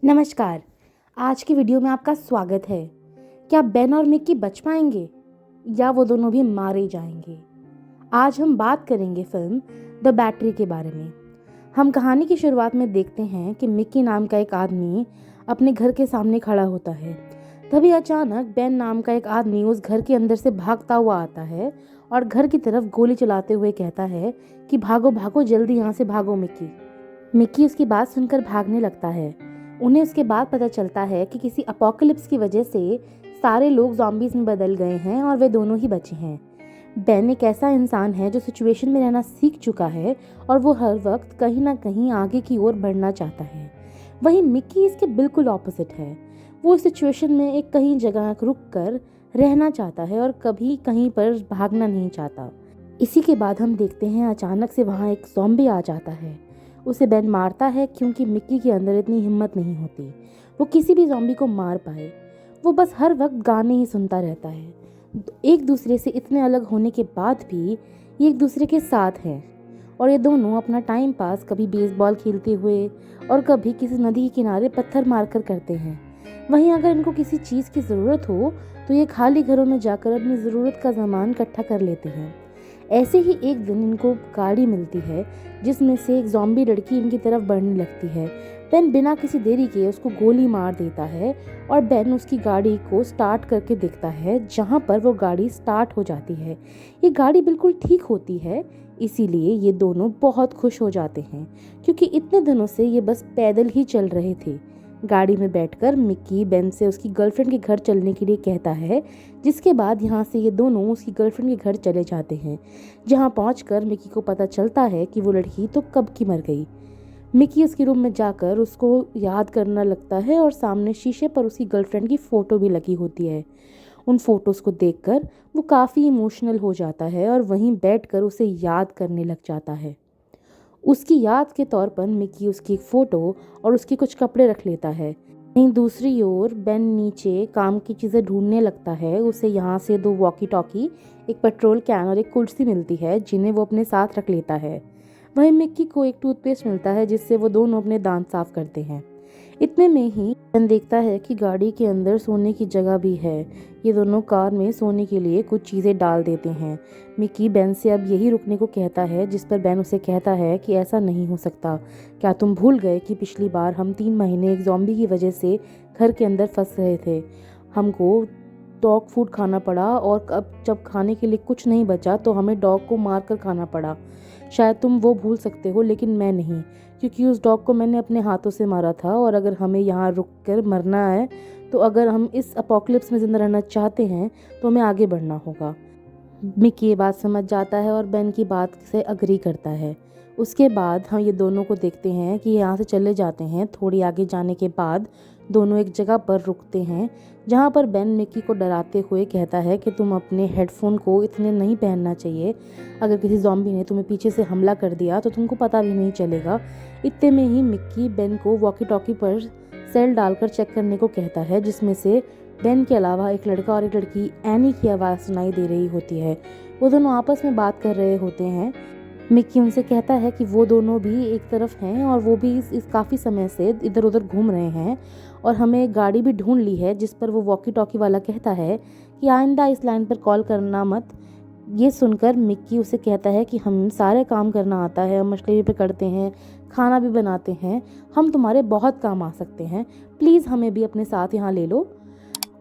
नमस्कार। आज की वीडियो में आपका स्वागत है। क्या बेन और मिक्की बच पाएंगे या वो दोनों भी मारे जाएंगे? आज हम बात करेंगे फिल्म द बैटरी के बारे में। हम कहानी की शुरुआत में देखते हैं कि मिक्की नाम का एक आदमी अपने घर के सामने खड़ा होता है। तभी अचानक बेन नाम का एक आदमी उस घर के अंदर से भागता हुआ आता है और घर की तरफ गोली चलाते हुए कहता है कि भागो भागो, जल्दी यहाँ से भागो मिक्की। मिक्की उसकी बात सुनकर भागने लगता है। उन्हें उसके बाद पता चलता है कि किसी अपोकलिप्स की वजह से सारे लोग ज़ॉम्बीज़ में बदल गए हैं और वे दोनों ही बचे हैं। बेन एक ऐसा इंसान है जो सिचुएशन में रहना सीख चुका है और वो हर वक्त कहीं ना कहीं आगे की ओर बढ़ना चाहता है। वहीं मिक्की इसके बिल्कुल ऑपोजिट है। वो इस सिचुएशन में एक कहीं जगह रुक कर रहना चाहता है और कभी कहीं पर भागना नहीं चाहता। इसी के बाद हम देखते हैं अचानक से वहाँ एक ज़ॉम्बी आ जाता है। उसे बेन मारता है क्योंकि मिक्की के अंदर इतनी हिम्मत नहीं होती वो किसी भी ज़ॉम्बी को मार पाए। वो बस हर वक्त गाने ही सुनता रहता है। एक दूसरे से इतने अलग होने के बाद भी ये एक दूसरे के साथ हैं और ये दोनों अपना टाइम पास कभी बेसबॉल खेलते हुए और कभी किसी नदी के किनारे पत्थर मारकर करते हैं। वहीं अगर इनको किसी चीज़ की ज़रूरत हो तो ये खाली घरों में जाकर अपनी ज़रूरत का सामान इकट्ठा कर लेते हैं। ऐसे ही एक दिन इनको गाड़ी मिलती है जिसमें से एक ज़ॉम्बी लड़की इनकी तरफ बढ़ने लगती है। बेन बिना किसी देरी के उसको गोली मार देता है और बेन उसकी गाड़ी को स्टार्ट करके देखता है, जहाँ पर वो गाड़ी स्टार्ट हो जाती है। ये गाड़ी बिल्कुल ठीक होती है, इसीलिए ये दोनों बहुत खुश हो जाते हैं क्योंकि इतने दिनों से ये बस पैदल ही चल रहे थे। गाड़ी में बैठकर मिक्की बेन से उसकी गर्लफ्रेंड के घर चलने के लिए कहता है, जिसके बाद यहाँ से ये दोनों उसकी गर्लफ्रेंड के घर चले जाते हैं। जहाँ पहुँचकर मिक्की को पता चलता है कि वो लड़की तो कब की मर गई। मिक्की उसके रूम में जाकर उसको याद करना लगता है और सामने शीशे पर उसकी गर्लफ्रेंड की फ़ोटो भी लगी होती है। उन फोटोज़ को देखकर वो काफ़ी इमोशनल हो जाता है और वहीं बैठकर उसे याद करने लग जाता है। उसकी याद के तौर पर मिक्की उसकी एक फ़ोटो और उसके कुछ कपड़े रख लेता है। वहीं दूसरी ओर बेन नीचे काम की चीज़ें ढूंढने लगता है। उसे यहाँ से 2 वॉकी टॉकी, एक पेट्रोल कैन और एक कुर्सी मिलती है जिन्हें वो अपने साथ रख लेता है। वहीं मिक्की को एक टूथपेस्ट मिलता है जिससे वो दोनों अपने दांत साफ करते हैं। इतने में ही बेन देखता है कि गाड़ी के अंदर सोने की जगह भी है। ये दोनों कार में सोने के लिए कुछ चीज़ें डाल देते हैं। मिक्की बेन से अब यही रुकने को कहता है, जिस पर बेन उसे कहता है कि ऐसा नहीं हो सकता। क्या तुम भूल गए कि पिछली बार हम 3 महीने एक ज़ॉम्बी की वजह से घर के अंदर फंस रहे थे। हमको डॉग फूड खाना पड़ा और अब जब खाने के लिए कुछ नहीं बचा तो हमें डॉग को मार कर खाना पड़ा। शायद तुम वो भूल सकते हो लेकिन मैं नहीं, क्योंकि उस डॉग को मैंने अपने हाथों से मारा था। और अगर हमें यहाँ रुक कर मरना है तो अगर हम इस अपोकलिप्स में ज़िंदा रहना चाहते हैं तो हमें आगे बढ़ना होगा। मिक्की ये बात समझ जाता है और बेन की बात से अग्री करता है। उसके बाद हम ये दोनों को देखते हैं कि यहाँ से चले जाते हैं। थोड़ी आगे जाने के बाद दोनों एक जगह पर रुकते हैं जहाँ पर बेन मिक्की को डराते हुए कहता है कि तुम अपने हेडफोन को इतने नहीं पहनना चाहिए। अगर किसी ज़ॉम्बी ने तुम्हें पीछे से हमला कर दिया तो तुमको पता भी नहीं चलेगा। इतने में ही मिक्की बेन को वॉकी टॉकी पर सेल डालकर चेक करने को कहता है, जिसमें से बेन के अलावा एक लड़का और एक लड़की एनी की आवाज़ सुनाई दे रही होती है। वो दोनों आपस में बात कर रहे होते हैं। मिक्की उनसे कहता है कि वो दोनों भी एक तरफ हैं और वो भी इस काफ़ी समय से इधर उधर घूम रहे हैं और हमें एक गाड़ी भी ढूंढ ली है। जिस पर वो वॉकी टॉकी वाला कहता है कि आइंदा इस लाइन पर कॉल करना मत। ये सुनकर मिक्की उसे कहता है कि हम सारे काम करना आता है, हम मछली भी पकड़ते हैं, खाना भी बनाते हैं, हम तुम्हारे बहुत काम आ सकते हैं, प्लीज़ हमें भी अपने साथ यहाँ ले लो।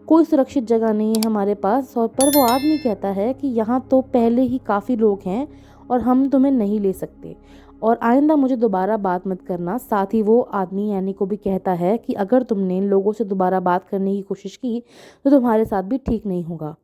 कोई सुरक्षित जगह नहीं है हमारे पास। और पर वो आदमी कहता है कि यहाँ तो पहले ही काफ़ी लोग हैं और हम तुम्हें नहीं ले सकते और आइंदा मुझे दोबारा बात मत करना। साथ ही वो आदमी एनी को भी कहता है कि अगर तुमने इन लोगों से दोबारा बात करने की कोशिश की तो तुम्हारे साथ भी ठीक नहीं होगा।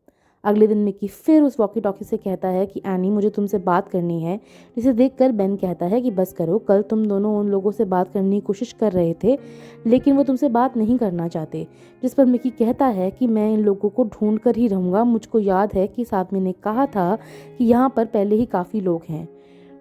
अगले दिन मिक्की फिर उस वॉकी टॉकी से कहता है कि एनी, मुझे तुमसे बात करनी है। जिसे देखकर बेन कहता है कि बस करो, कल तुम दोनों उन लोगों से बात करने की कोशिश कर रहे थे लेकिन वो तुमसे बात नहीं करना चाहते। जिस पर मिक्की कहता है कि मैं इन लोगों को ढूंढ कर ही रहूँगा। मुझको याद है कि इस आदमी ने कहा था कि यहाँ पर पहले ही काफ़ी लोग हैं,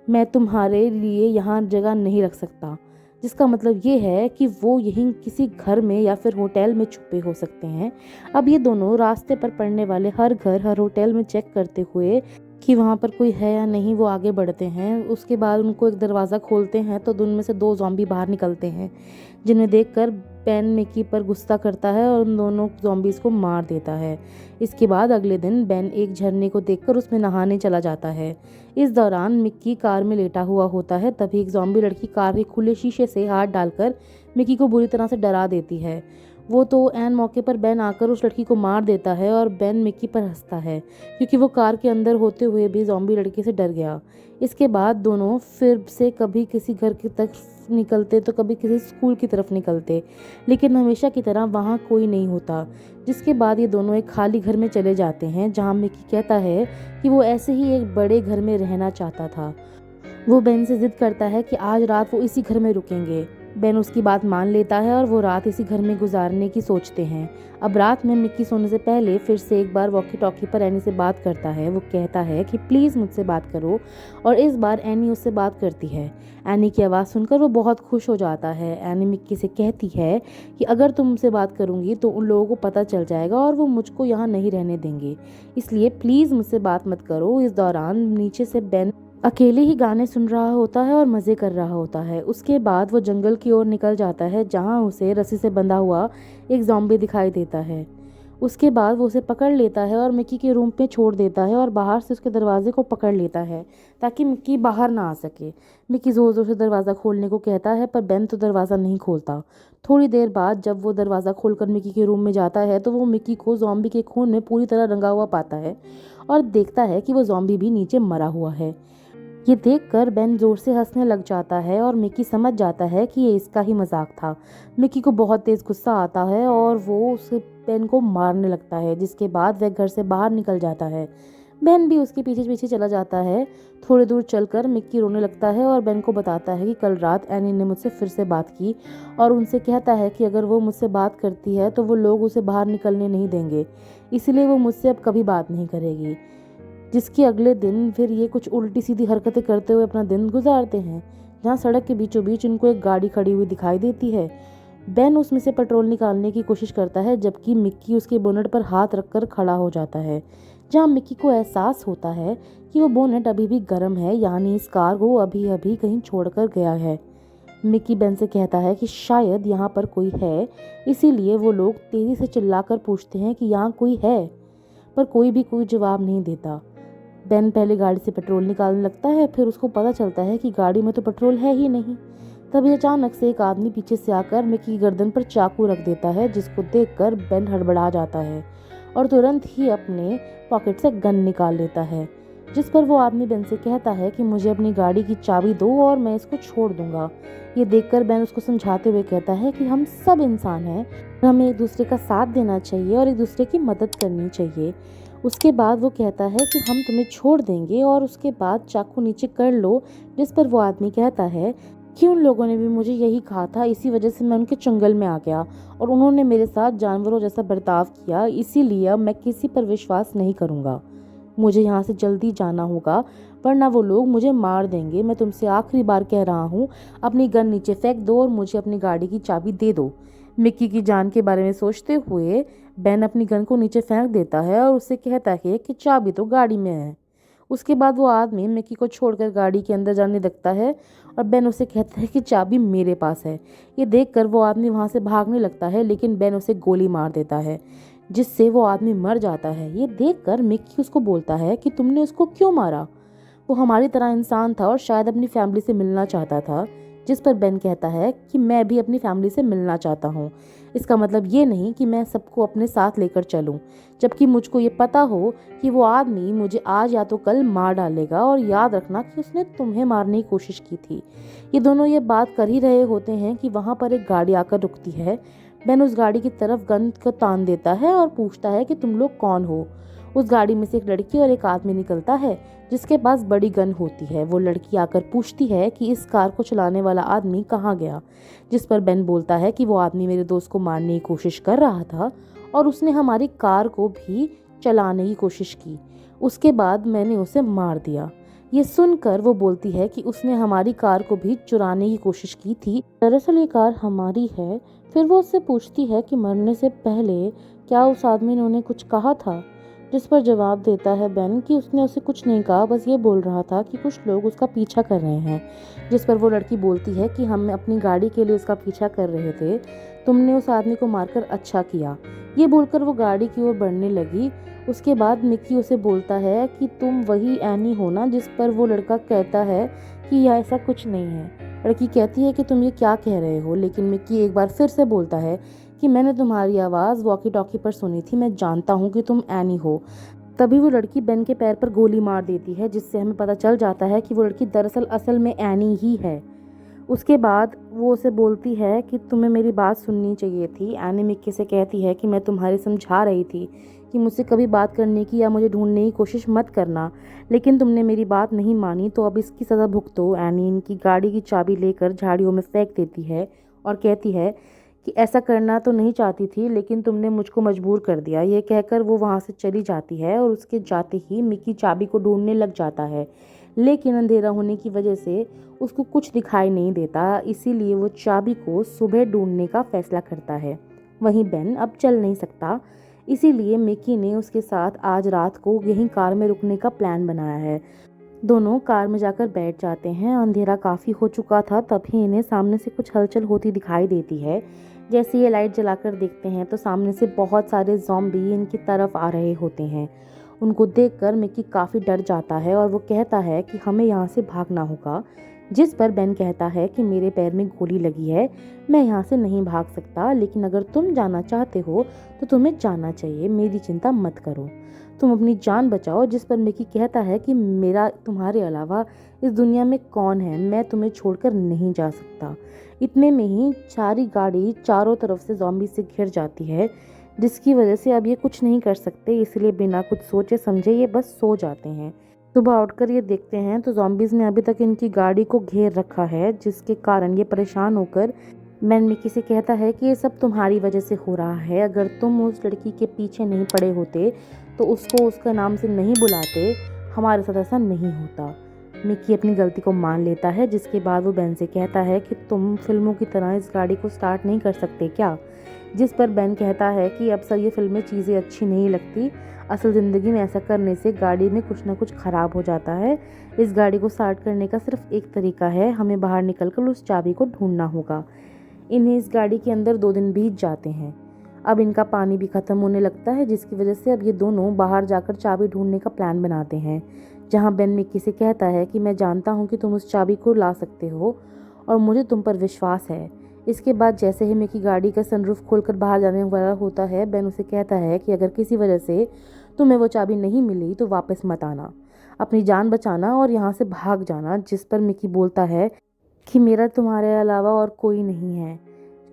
मैं तुम्हारे लिए यहाँ जगह नहीं रख सकता। जिसका मतलब ये है कि वो यहीं किसी घर में या फिर होटल में छुपे हो सकते हैं। अब ये दोनों रास्ते पर पड़ने वाले हर घर, हर होटल में चेक करते हुए कि वहाँ पर कोई है या नहीं वो आगे बढ़ते हैं। उसके बाद उनको एक दरवाज़ा खोलते हैं तो उनमें से 2 ज़ॉम्बी बाहर निकलते हैं, जिन्हें देखकर बेन मिकी पर गुस्सा करता है और उन दोनों ज़ॉम्बीज़ को मार देता है। इसके बाद अगले दिन बेन एक झरने को देखकर उसमें नहाने चला जाता है। इस दौरान मिकी कार में लेटा हुआ होता है। तभी एक ज़ॉम्बी लड़की कार के खुले शीशे से हाथ डालकर मिकी को बुरी तरह से डरा देती है। वो तो ऐन मौके पर बेन आकर उस लड़की को मार देता है और बेन मिकी पर हंसता है क्योंकि वो कार के अंदर होते हुए भी ज़ॉम्बी लड़की से डर गया। इसके बाद दोनों फिर से कभी किसी घर की तरफ निकलते तो कभी किसी स्कूल की तरफ निकलते, लेकिन हमेशा की तरह वहाँ कोई नहीं होता। जिसके बाद ये दोनों एक खाली घर में चले जाते हैं जहाँ मिकी कहता है कि वो ऐसे ही एक बड़े घर में रहना चाहता था। वो बेन से जिद करता है कि आज रात वो इसी घर में रुकेंगे। बेन उसकी बात मान लेता है और वो रात इसी घर में गुजारने की सोचते हैं। अब रात में मिकी सोने से पहले फिर से एक बार वॉकी टॉकी पर एनी से बात करता है। वो कहता है कि प्लीज़ मुझसे बात करो, और इस बार एनी उससे बात करती है। एनी की आवाज़ सुनकर वो बहुत खुश हो जाता है। एनी मिकी से कहती है कि अगर तुम मुझसे बात करूँगी तो उन लोगों को पता चल जाएगा और वो मुझको यहाँ नहीं रहने देंगे, इसलिए प्लीज़ मुझसे बात मत करो। इस दौरान नीचे से बेन अकेले ही गाने सुन रहा होता है और मज़े कर रहा होता है। उसके बाद वो जंगल की ओर निकल जाता है जहाँ उसे रस्सी से बंधा हुआ एक ज़ॉम्बी दिखाई देता है। उसके बाद वो उसे पकड़ लेता है और मिकी के रूम पे छोड़ देता है और बाहर से उसके दरवाजे को पकड़ लेता है ताकि मिकी बाहर ना आ सके। मिकी ज़ोर ज़ोर से दरवाज़ा खोलने को कहता है पर बेन तो दरवाज़ा नहीं खोलता। थोड़ी देर बाद जब वो दरवाज़ा खोलकर मिकी के रूम में जाता है तो वो मिकी को ज़ॉम्बी के खून में पूरी तरह रंगा हुआ पाता है और देखता है कि वो ज़ॉम्बी भी नीचे मरा हुआ है। ये देखकर बेन जोर से हंसने लग जाता है और मिकी समझ जाता है कि ये इसका ही मजाक था। मिकी को बहुत तेज़ गुस्सा आता है और वो उस बेन को मारने लगता है, जिसके बाद वह घर से बाहर निकल जाता है। बेन भी उसके पीछे पीछे चला जाता है। थोड़ी दूर चलकर मिकी रोने लगता है और बेन को बताता है कि कल रात एनी ने मुझसे फिर से बात की और उनसे कहता है कि अगर वो मुझसे बात करती है तो वो लोग उसे बाहर निकलने नहीं देंगे, इसलिए वो मुझसे अब कभी बात नहीं करेगी। जिसके अगले दिन फिर ये कुछ उल्टी सीधी हरकतें करते हुए अपना दिन गुजारते हैं, जहाँ सड़क के बीचों बीच उनको एक गाड़ी खड़ी हुई दिखाई देती है। बेन उसमें से पेट्रोल निकालने की कोशिश करता है जबकि मिक्की उसके बोनट पर हाथ रखकर खड़ा हो जाता है, जहाँ मिक्की को एहसास होता है कि वो बोनट अभी भी गर्म है, यानी इस कार को अभी अभी कहीं छोड़कर गया है। मिक्की बेन से कहता है कि शायद यहाँ पर कोई है, इसीलिए वो लोग तेज़ी से चिल्लाकर पूछते हैं कि यहाँ कोई है, पर कोई भी कोई जवाब नहीं देता। बेन पहले गाड़ी से पेट्रोल निकालने लगता है, फिर उसको पता चलता है कि गाड़ी में तो पेट्रोल है ही नहीं। तभी अचानक से एक आदमी पीछे से आकर मिकी की गर्दन पर चाकू रख देता है, जिसको देखकर बेन हड़बड़ा जाता है और तुरंत ही अपने पॉकेट से गन निकाल लेता है। जिस पर वो आदमी बेन से कहता है कि मुझे अपनी गाड़ी की चाबी दो और मैं इसको छोड़ दूंगा। ये देखकर बेन उसको समझाते हुए कहता है कि हम सब इंसान हैं, हमें एक दूसरे का साथ देना चाहिए और एक दूसरे की मदद करनी चाहिए। उसके बाद वो कहता है कि हम तुम्हें छोड़ देंगे और उसके बाद चाकू नीचे कर लो, जिस पर वो आदमी कहता है कि उन लोगों ने भी मुझे यही कहा था, इसी वजह से मैं उनके चंगल में आ गया और उन्होंने मेरे साथ जानवरों जैसा बर्ताव किया, इसीलिए अब मैं किसी पर विश्वास नहीं करूँगा। मुझे यहाँ से जल्दी जाना होगा वरना वो लोग मुझे मार देंगे। मैं तुमसे आखिरी बार कह रहा हूँ, अपनी गन नीचे फेंक दो और मुझे अपनी गाड़ी की चाबी दे दो। मिक्की की जान के बारे में सोचते हुए बेन अपनी गन को नीचे फेंक देता है और उससे कहता है कि चाबी तो गाड़ी में है। उसके बाद वो आदमी मिक्की को छोड़कर गाड़ी के अंदर जाने लगता है और बेन उसे कहता है कि चाबी मेरे पास है। ये देखकर वो आदमी वहाँ से भागने लगता है, लेकिन बेन उसे गोली मार देता है, जिससे वो आदमी मर जाता है। ये देखकर मिक्की उसको बोलता है कि तुमने उसको क्यों मारा? वो हमारी तरह इंसान था और शायद अपनी फैमिली से मिलना चाहता था। जिस पर बेन कहता है कि मैं भी अपनी फैमिली से मिलना चाहता हूँ। इसका मतलब ये नहीं कि मैं सबको अपने साथ लेकर चलूँ, जबकि मुझको ये पता हो कि वो आदमी मुझे आज या तो कल मार डालेगा, और याद रखना कि उसने तुम्हें मारने की कोशिश की थी। ये दोनों ये बात कर ही रहे होते हैं कि वहाँ पर एक गाड़ी आकर रुकती है। बेन उस गाड़ी की तरफ गन को तान देता है और पूछता है कि तुम लोग कौन हो। उस गाड़ी में से एक लड़की और एक आदमी निकलता है जिसके पास बड़ी गन होती है। वो लड़की आकर पूछती है कि इस कार को चलाने वाला आदमी कहाँ गया, जिस पर बेन बोलता है कि वो आदमी मेरे दोस्त को मारने की कोशिश कर रहा था और उसने हमारी कार को भी चलाने की कोशिश की, उसके बाद मैंने उसे मार दिया। ये सुनकर वो बोलती है कि उसने हमारी कार को भी चुराने की कोशिश की थी, दरअसल ये कार हमारी है। फिर वो उससे पूछती है कि मरने से पहले क्या उस आदमी ने उन्हें कुछ कहा था, जिस पर जवाब देता है बेन कि उसने उसे कुछ नहीं कहा, बस ये बोल रहा था कि कुछ लोग उसका पीछा कर रहे हैं। जिस पर वो लड़की बोलती है कि हम अपनी गाड़ी के लिए उसका पीछा कर रहे थे। तुमने उस आदमी को मारकर अच्छा किया। ये बोलकर वो गाड़ी की ओर बढ़ने लगी। उसके बाद मिक्की उसे बोलता है कि तुम वही एनी हो ना, जिस पर वो लड़का कहता है कि यह ऐसा कुछ नहीं है। लड़की कहती है कि तुम ये क्या कह रहे हो, लेकिन मिक्की एक बार फिर से बोलता है कि मैंने तुम्हारी आवाज़ वॉकी टॉकी पर सुनी थी, मैं जानता हूँ कि तुम एनी हो। तभी वो लड़की बेन के पैर पर गोली मार देती है, जिससे हमें पता चल जाता है कि वो लड़की दरअसल असल में एनी ही है। उसके बाद वो उसे बोलती है कि तुम्हें मेरी बात सुननी चाहिए थी। एनी मिक्की से कहती है कि मैं तुम्हारी समझा रही थी कि मुझसे कभी बात करने की या मुझे ढूंढने की कोशिश मत करना, लेकिन तुमने मेरी बात नहीं मानी, तो अब इसकी सज़ा भुगतो। एनी इनकी गाड़ी की चाबी लेकर झाड़ियों में फेंक देती है और कहती है कि ऐसा करना तो नहीं चाहती थी, लेकिन तुमने मुझको मजबूर कर दिया। ये कहकर वो वहाँ से चली जाती है और उसके जाते ही मिक्की चाबी को ढूंढने लग जाता है, लेकिन अंधेरा होने की वजह से उसको कुछ दिखाई नहीं देता, इसीलिए वो चाबी को सुबह ढूंढने का फैसला करता है। वहीं बेन अब चल नहीं सकता, इसीलिए मिक्की ने उसके साथ आज रात को यहीं कार में रुकने का प्लान बनाया है। दोनों कार में जाकर बैठ जाते हैं। अंधेरा काफ़ी हो चुका था, तभी इन्हें सामने से कुछ हलचल होती दिखाई देती है। जैसे ये लाइट जलाकर देखते हैं तो सामने से बहुत सारे ज़ॉम्बी इनकी तरफ आ रहे होते हैं। उनको देखकर मिक्की काफ़ी डर जाता है और वो कहता है कि हमें यहाँ से भागना होगा, जिस पर बेन कहता है कि मेरे पैर में गोली लगी है, मैं यहाँ से नहीं भाग सकता, लेकिन अगर तुम जाना चाहते हो तो तुम्हें जाना चाहिए, मेरी चिंता मत करो, तुम अपनी जान बचाओ। जिस पर मिक्की कहता है कि मेरा तुम्हारे अलावा इस दुनिया में कौन है, मैं तुम्हें छोड़कर नहीं जा सकता। इतने में ही सारी गाड़ी चारों तरफ से ज़ॉम्बी से घिर जाती है, जिसकी वजह से अब ये कुछ नहीं कर सकते, इसलिए बिना कुछ सोचे समझे ये बस सो जाते हैं। सुबह उठकर ये देखते हैं तो ज़ॉम्बीज़ ने अभी तक इनकी गाड़ी को घेर रखा है, जिसके कारण ये परेशान होकर बेन मिक्की से कहता है कि ये सब तुम्हारी वजह से हो रहा है। अगर तुम उस लड़की के पीछे नहीं पड़े होते तो उसको उसका नाम से नहीं बुलाते, हमारे साथ ऐसा नहीं होता। मिक्की अपनी गलती को मान लेता है, जिसके बाद वो बेन से कहता है कि तुम फिल्मों की तरह इस गाड़ी को स्टार्ट नहीं कर सकते क्या। जिस पर बेन कहता है कि अब सर ये फिल्में चीज़ें अच्छी नहीं लगती, असल ज़िंदगी में ऐसा करने से गाड़ी में कुछ ना कुछ ख़राब हो जाता है। इस गाड़ी को स्टार्ट करने का सिर्फ एक तरीका है, हमें बाहर निकलकर उस चाबी को ढूंढना होगा। इन्हें इस गाड़ी के अंदर 2 दिन बीत जाते हैं। अब इनका पानी भी ख़त्म होने लगता है, जिसकी वजह से अब ये दोनों बाहर जाकर चाबी ढूंढने का प्लान बनाते हैं, जहां बेन मिक्की से कहता है कि मैं जानता हूं कि तुम उस चाबी को ला सकते हो और मुझे तुम पर विश्वास है। इसके बाद जैसे ही मिक्की गाड़ी का सनरूफ खोलकर बाहर जाने वाला होता है, बेन उसे कहता है कि अगर किसी वजह से तुम्हें वो चाबी नहीं मिली तो वापस मत आना, अपनी जान बचाना और यहाँ से भाग जाना। जिस पर मिक्की बोलता है कि मेरा तुम्हारे अलावा और कोई नहीं है,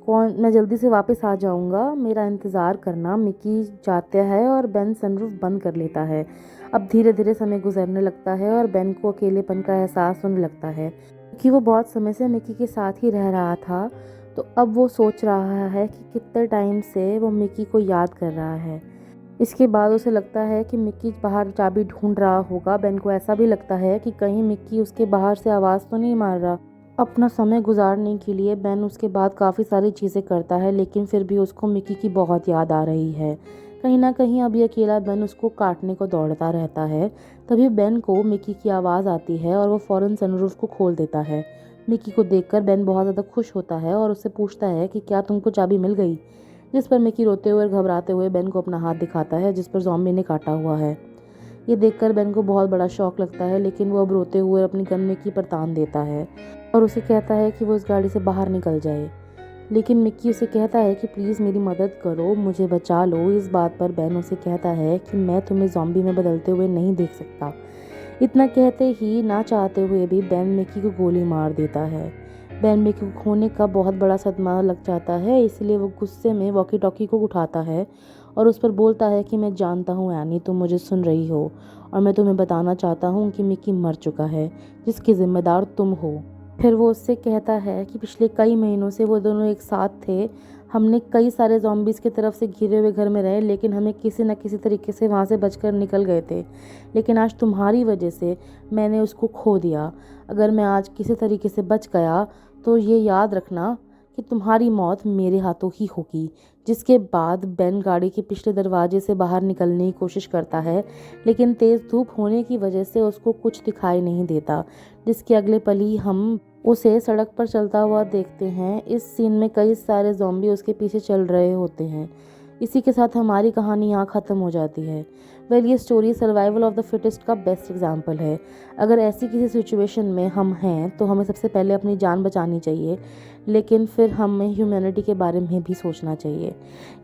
मैं जल्दी से वापस आ जाऊंगा, मेरा इंतज़ार करना। मिक्की जाता है और बेन सनरूफ बंद कर लेता है। अब धीरे धीरे समय गुजरने लगता है और बेन को अकेलेपन का एहसास होने लगता है, क्योंकि वो बहुत समय से मिक्की के साथ ही रह रहा था। तो अब वो सोच रहा है कि कितने टाइम से वो मिक्की को याद कर रहा है। इसके बाद उसे लगता है कि मिक्की बाहर चाबी ढूंढ रहा होगा। बेन को ऐसा भी लगता है कि कहीं मिक्की उसके बाहर से आवाज़ तो नहीं मार रहा। अपना समय गुजारने के लिए बेन उसके बाद काफ़ी सारी चीज़ें करता है, लेकिन फिर भी उसको मिक्की की बहुत याद आ रही है। कहीं ना कहीं अभी अकेला बेन उसको काटने को दौड़ता रहता है। तभी बेन को मिक्की की आवाज़ आती है और वो फ़ौरन सनरूफ को खोल देता है। मिक्की को देखकर बेन बहुत ज़्यादा खुश होता है और उससे पूछता है कि क्या तुमको चाबी मिल गई। जिस पर मिक्की रोते हुए और घबराते हुए बेन को अपना हाथ दिखाता है, जिस पर ज़ॉम्बी ने काटा हुआ है। ये देखकर बेन को बहुत बड़ा शौक लगता है, लेकिन वो अब रोते हुए अपनी गन मिक्की पर तान देता है और उसे कहता है कि वो इस गाड़ी से बाहर निकल जाए। लेकिन मिक्की उसे कहता है कि प्लीज़ मेरी मदद करो, मुझे बचा लो। इस बात पर बेन उसे कहता है कि मैं तुम्हें ज़ॉम्बी में बदलते हुए नहीं देख सकता। इतना कहते ही ना चाहते हुए भी बेन मिक्की को गोली मार देता है। बेन मिक्की को खोने का बहुत बड़ा सदमा लग जाता है, इसलिए वो गुस्से में वॉकी टॉकी को उठाता है और उस पर बोलता है कि मैं जानता हूँ एनी, तुम मुझे सुन रही हो और मैं तुम्हें बताना चाहता हूँ कि मिक्की मर चुका है, जिसकी जिम्मेदार तुम हो। फिर वो उससे कहता है कि पिछले कई महीनों से वो दोनों एक साथ थे। हमने कई सारे ज़ॉम्बीज़ की तरफ से घिरे हुए घर में रहे, लेकिन हमें किसी न किसी तरीके से वहाँ से बचकर निकल गए थे। लेकिन आज तुम्हारी वजह से मैंने उसको खो दिया। अगर मैं आज किसी तरीके से बच गया तो ये याद रखना कि तुम्हारी मौत मेरे हाथों ही होगी। जिसके बाद बेन गाड़ी के पिछले दरवाजे से बाहर निकलने की कोशिश करता है, लेकिन तेज़ धूप होने की वजह से उसको कुछ दिखाई नहीं देता। जिसके अगले पल ही हम उसे सड़क पर चलता हुआ देखते हैं। इस सीन में कई सारे ज़ॉम्बी उसके पीछे चल रहे होते हैं। इसी के साथ हमारी कहानी यहाँ ख़त्म हो जाती है। वेल, ये story survival of the fittest का बेस्ट एग्जाम्पल है। अगर ऐसी किसी सिचुएशन में हम हैं तो हमें सबसे पहले अपनी जान बचानी चाहिए, लेकिन फिर हमें ह्यूमैनिटी के बारे में भी सोचना चाहिए।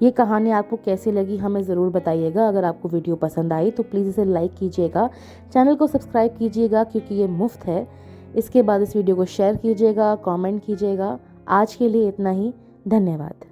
ये कहानी आपको कैसी लगी हमें ज़रूर बताइएगा। अगर आपको वीडियो पसंद आई तो प्लीज़ इसे लाइक कीजिएगा, चैनल को सब्सक्राइब कीजिएगा क्योंकि ये मुफ्त है। इसके बाद इस वीडियो को शेयर कीजिएगा, कमेंट कीजिएगा। आज के लिए इतना ही। धन्यवाद।